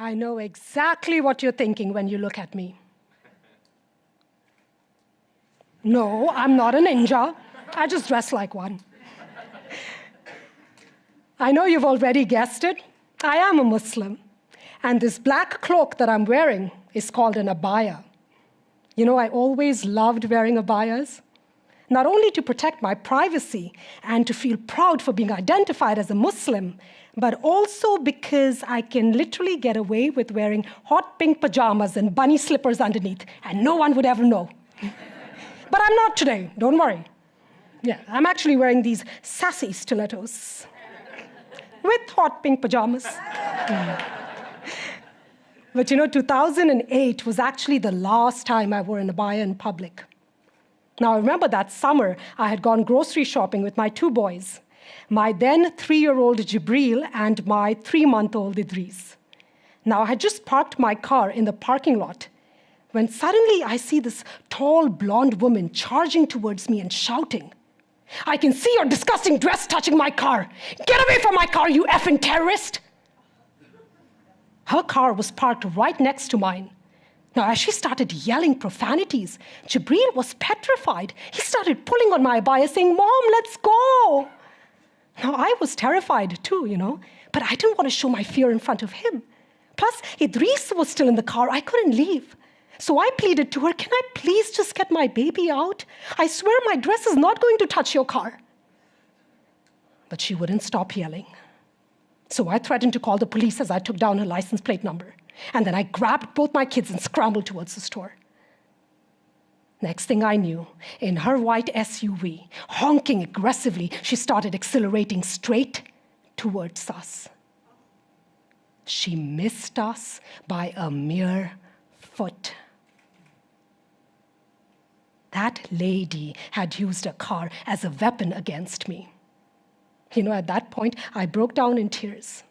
I know exactly what you're thinking when you look at me. No, I'm not a ninja. I just dress like one. I know you've already guessed it. I am a Muslim. And this black cloak that I'm wearing is called an abaya. You know, I always loved wearing abayas, not only to protect my privacy and to feel proud for being identified as a Muslim, but also because I can literally get away with wearing hot pink pajamas and bunny slippers underneath, and no one would ever know. But I'm not today, don't worry. Yeah, I'm actually wearing these sassy stilettos with hot pink pajamas. But you know, 2008 was actually the last time I wore an abaya in public. Now, I remember that summer, I had gone grocery shopping with my 2 boys, my then 3-year-old Jibril and my 3-month-old Idris. Now, I had just parked my car in the parking lot when suddenly I see this tall, blonde woman charging towards me and shouting, "I can see your disgusting dress touching my car. Get away from my car, you effing terrorist!" Her car was parked right next to mine. Now, as she started yelling profanities, Jibril was petrified. He started pulling on my abaya, saying, "Mom, let's go." Now, I was terrified too, but I didn't want to show my fear in front of him. Plus, Idris was still in the car. I couldn't leave. So I pleaded to her, "Can I please just get my baby out? I swear my dress is not going to touch your car." But she wouldn't stop yelling. So I threatened to call the police as I took down her license plate number. And then I grabbed both my kids and scrambled towards the store. Next thing I knew, in her white SUV, honking aggressively, she started accelerating straight towards us. She missed us by a mere foot. That lady had used a car as a weapon against me. At that point, I broke down in tears.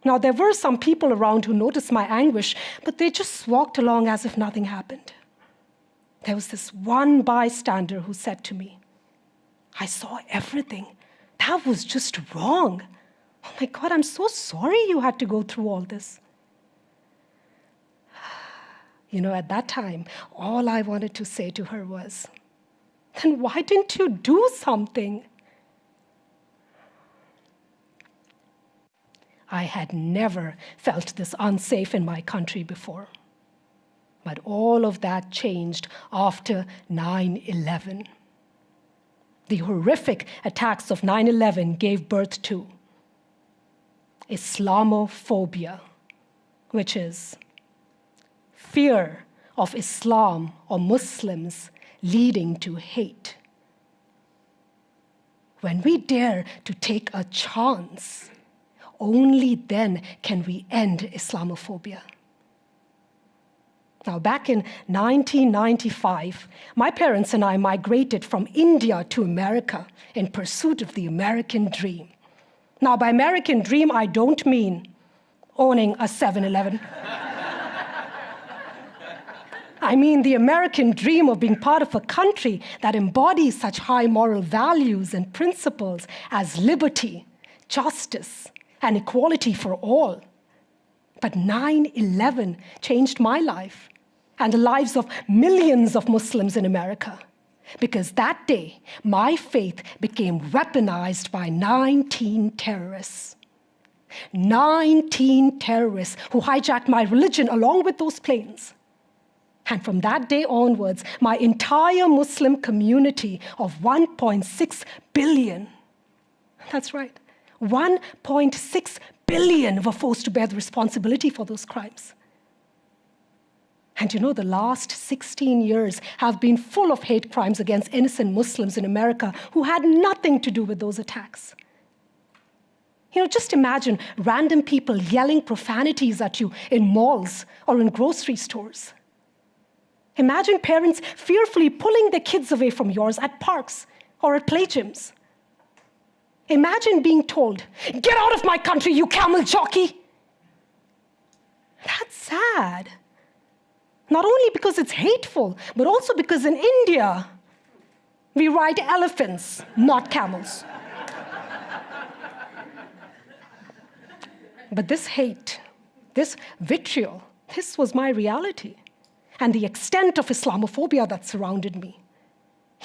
Now, there were some people around who noticed my anguish, but they just walked along as if nothing happened. There was this one bystander who said to me, "I saw everything. That was just wrong. Oh my God, I'm so sorry you had to go through all this." At that time, all I wanted to say to her was, "Then why didn't you do something?" I had never felt this unsafe in my country before. But all of that changed after 9/11. The horrific attacks of 9/11 gave birth to Islamophobia, which is fear of Islam or Muslims leading to hate. When we dare to take a chance, only then can we end Islamophobia. Now, back in 1995, my parents and I migrated from India to America in pursuit of the American dream. Now, by American dream, I don't mean owning a 7-Eleven. I mean the American dream of being part of a country that embodies such high moral values and principles as liberty, justice, and equality for all. But 9/11 changed my life and the lives of millions of Muslims in America, because that day, my faith became weaponized by 19 terrorists. 19 terrorists who hijacked my religion along with those planes. And from that day onwards, my entire Muslim community of 1.6 billion, that's right, 1.6 billion were forced to bear the responsibility for those crimes. And the last 16 years have been full of hate crimes against innocent Muslims in America who had nothing to do with those attacks. Just imagine random people yelling profanities at you in malls or in grocery stores. Imagine parents fearfully pulling their kids away from yours at parks or at play gyms. Imagine being told, "Get out of my country, you camel jockey!" That's sad. Not only because it's hateful, but also because in India, we ride elephants, not camels. But this hate, This vitriol, this was my reality. And the extent of Islamophobia that surrounded me.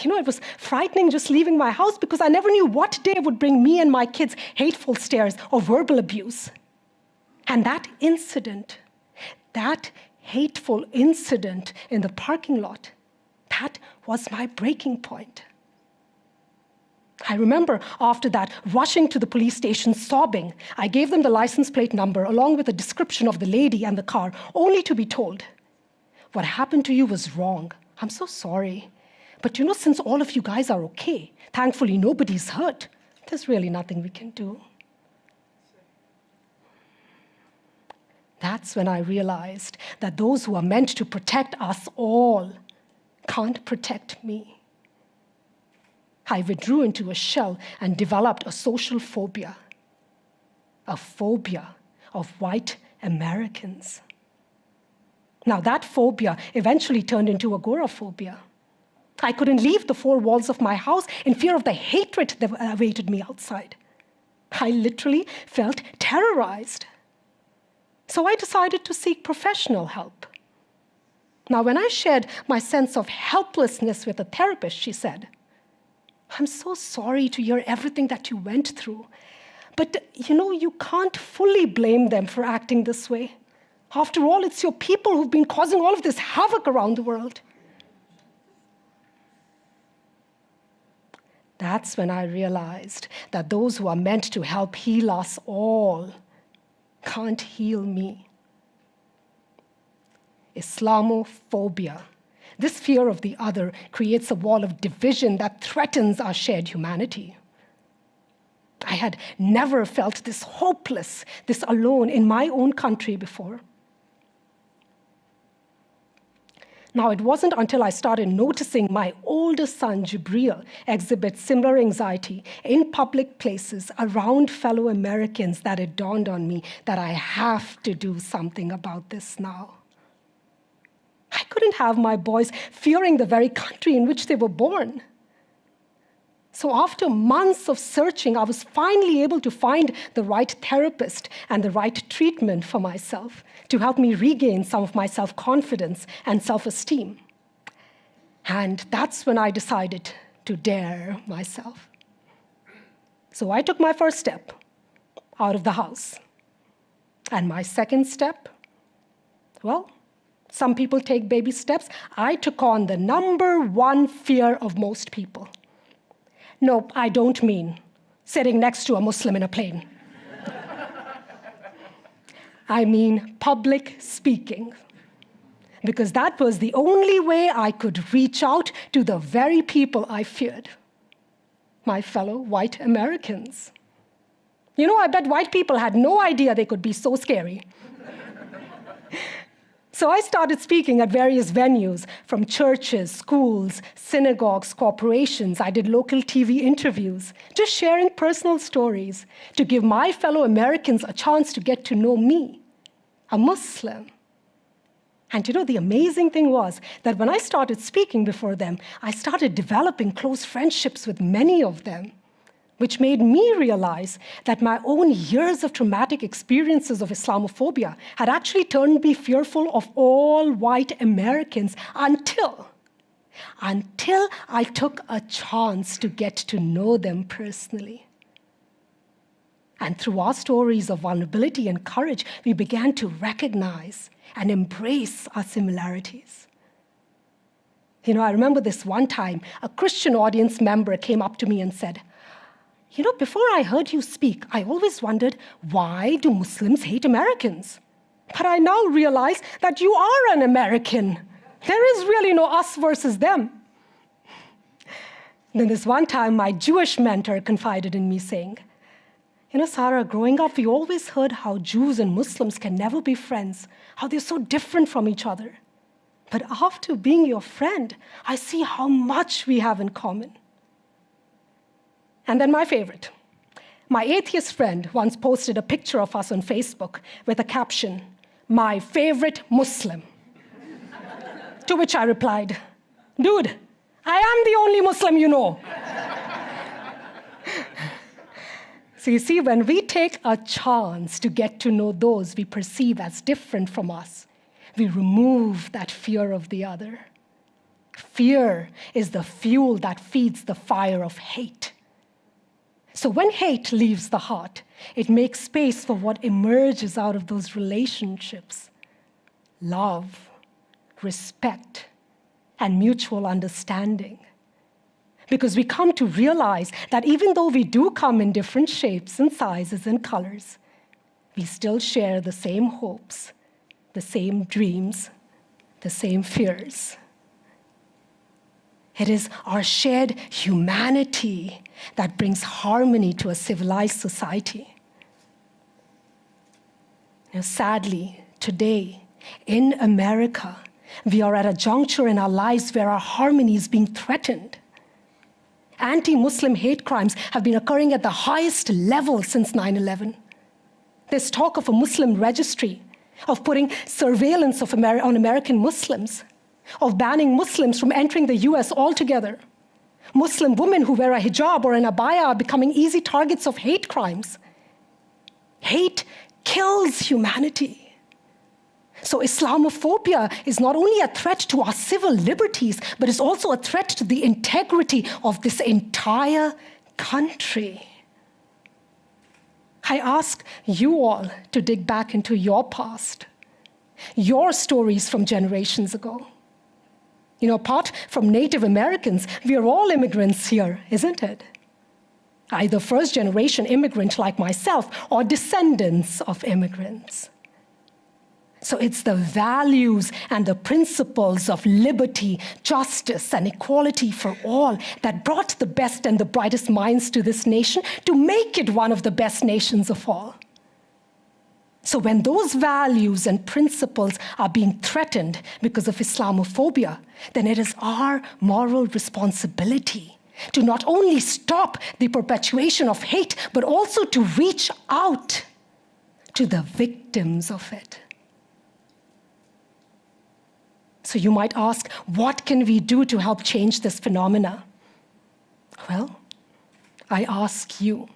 It was frightening just leaving my house because I never knew what day would bring me and my kids hateful stares or verbal abuse. And that incident, that hateful incident in the parking lot, that was my breaking point. I remember after that rushing to the police station sobbing. I gave them the license plate number along with a description of the lady and the car, only to be told, "What happened to you was wrong. I'm so sorry. But since all of you guys are okay, thankfully nobody's hurt, there's really nothing we can do." That's when I realized that those who are meant to protect us all can't protect me. I withdrew into a shell and developed a social phobia, a phobia of white Americans. Now, that phobia eventually turned into agoraphobia. I couldn't leave the four walls of my house in fear of the hatred that awaited me outside. I literally felt terrorized. So I decided to seek professional help. Now, when I shared my sense of helplessness with a therapist, she said, "I'm so sorry to hear everything that you went through. But, you can't fully blame them for acting this way. After all, it's your people who've been causing all of this havoc around the world." That's when I realized that those who are meant to help heal us all can't heal me. Islamophobia, this fear of the other, creates a wall of division that threatens our shared humanity. I had never felt this hopeless, this alone in my own country before. Now, it wasn't until I started noticing my oldest son, Jibreel, exhibit similar anxiety in public places around fellow Americans that it dawned on me that I have to do something about this now. I couldn't have my boys fearing the very country in which they were born. So after months of searching, I was finally able to find the right therapist and the right treatment for myself to help me regain some of my self-confidence and self-esteem. And that's when I decided to dare myself. So I took my first step out of the house. And my second step, well, some people take baby steps. I took on the number one fear of most people. No, I don't mean sitting next to a Muslim in a plane. I mean public speaking, because that was the only way I could reach out to the very people I feared, my fellow white Americans. I bet white people had no idea they could be so scary. So I started speaking at various venues, from churches, schools, synagogues, corporations. I did local TV interviews, just sharing personal stories to give my fellow Americans a chance to get to know me, a Muslim. And the amazing thing was that when I started speaking before them, I started developing close friendships with many of them, which made me realize that my own years of traumatic experiences of Islamophobia had actually turned me fearful of all white Americans until I took a chance to get to know them personally. And through our stories of vulnerability and courage, we began to recognize and embrace our similarities. I remember this one time, a Christian audience member came up to me and said, "Before I heard you speak, I always wondered, why do Muslims hate Americans? But I now realize that you are an American. There is really no us versus them." Then this one time, my Jewish mentor confided in me saying, "Sarah, growing up, we always heard how Jews and Muslims can never be friends, how they're so different from each other. But after being your friend, I see how much we have in common." And then my favorite. My atheist friend once posted a picture of us on Facebook with a caption, "My favorite Muslim." To which I replied, "Dude, I am the only Muslim you know." So you see, when we take a chance to get to know those we perceive as different from us, we remove that fear of the other. Fear is the fuel that feeds the fire of hate. So when hate leaves the heart, it makes space for what emerges out of those relationships: love, respect, and mutual understanding. Because we come to realize that even though we do come in different shapes and sizes and colors, we still share the same hopes, the same dreams, the same fears. It is our shared humanity that brings harmony to a civilized society. Now, sadly, today, in America, we are at a juncture in our lives where our harmony is being threatened. Anti-Muslim hate crimes have been occurring at the highest level since 9/11. There's talk of a Muslim registry, of putting surveillance on American Muslims, of banning Muslims from entering the US altogether. Muslim women who wear a hijab or an abaya are becoming easy targets of hate crimes. Hate kills humanity. So Islamophobia is not only a threat to our civil liberties, but is also a threat to the integrity of this entire country. I ask you all to dig back into your past, your stories from generations ago. Apart from Native Americans, we are all immigrants here, isn't it? Either first-generation immigrant like myself or descendants of immigrants. So it's the values and the principles of liberty, justice, and equality for all that brought the best and the brightest minds to this nation to make it one of the best nations of all. So when those values and principles are being threatened because of Islamophobia, then it is our moral responsibility to not only stop the perpetuation of hate, but also to reach out to the victims of it. So you might ask, what can we do to help change this phenomena? Well, I ask you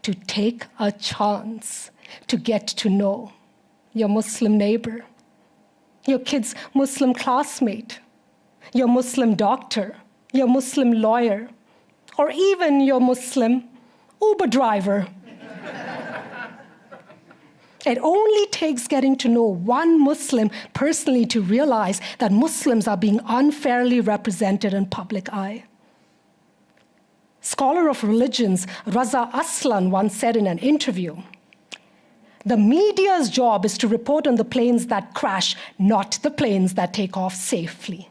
to take a chance to get to know your Muslim neighbor, your kid's Muslim classmate, your Muslim doctor, your Muslim lawyer, or even your Muslim Uber driver. It only takes getting to know one Muslim personally to realize that Muslims are being unfairly represented in public eye. Scholar of religions Raza Aslan once said in an interview, "The media's job is to report on the planes that crash, not the planes that take off safely."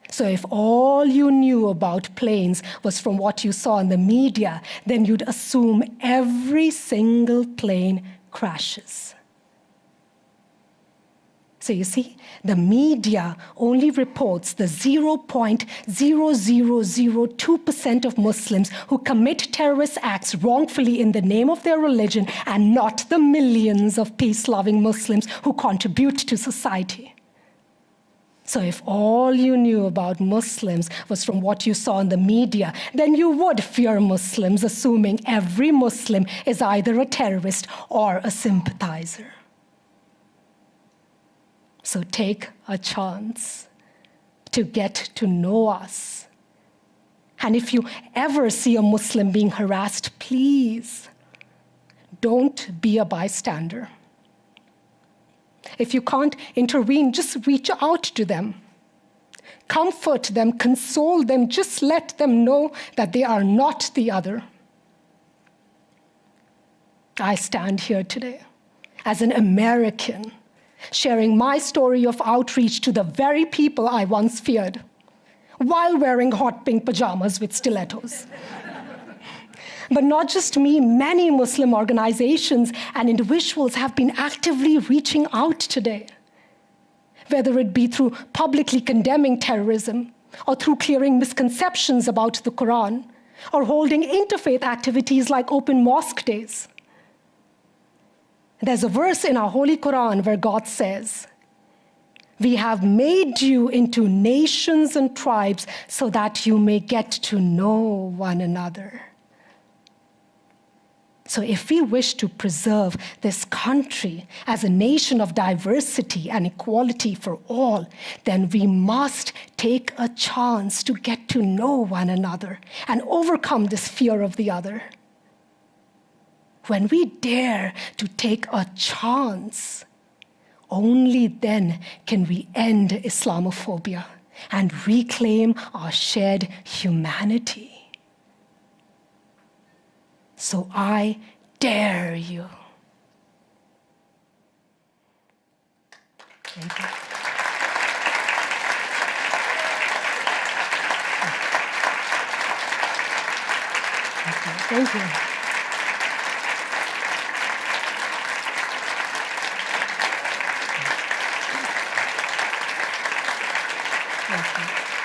So if all you knew about planes was from what you saw in the media, then you'd assume every single plane crashes. So you see, the media only reports the 0.0002% of Muslims who commit terrorist acts wrongfully in the name of their religion, and not the millions of peace-loving Muslims who contribute to society. So if all you knew about Muslims was from what you saw in the media, then you would fear Muslims, assuming every Muslim is either a terrorist or a sympathizer. So take a chance to get to know us. And if you ever see a Muslim being harassed, please don't be a bystander. If you can't intervene, just reach out to them. Comfort them, console them, just let them know that they are not the other. I stand here today as an American, sharing my story of outreach to the very people I once feared, while wearing hot pink pajamas with stilettos. But not just me, many Muslim organizations and individuals have been actively reaching out today, whether it be through publicly condemning terrorism, or through clearing misconceptions about the Quran, or holding interfaith activities like open mosque days. There's a verse in our Holy Quran where God says, "We have made you into nations and tribes so that you may get to know one another." So if we wish to preserve this country as a nation of diversity and equality for all, then we must take a chance to get to know one another and overcome this fear of the other. When we dare to take a chance, only then can we end Islamophobia and reclaim our shared humanity. So I dare you. Thank you. Thank you. Thank you.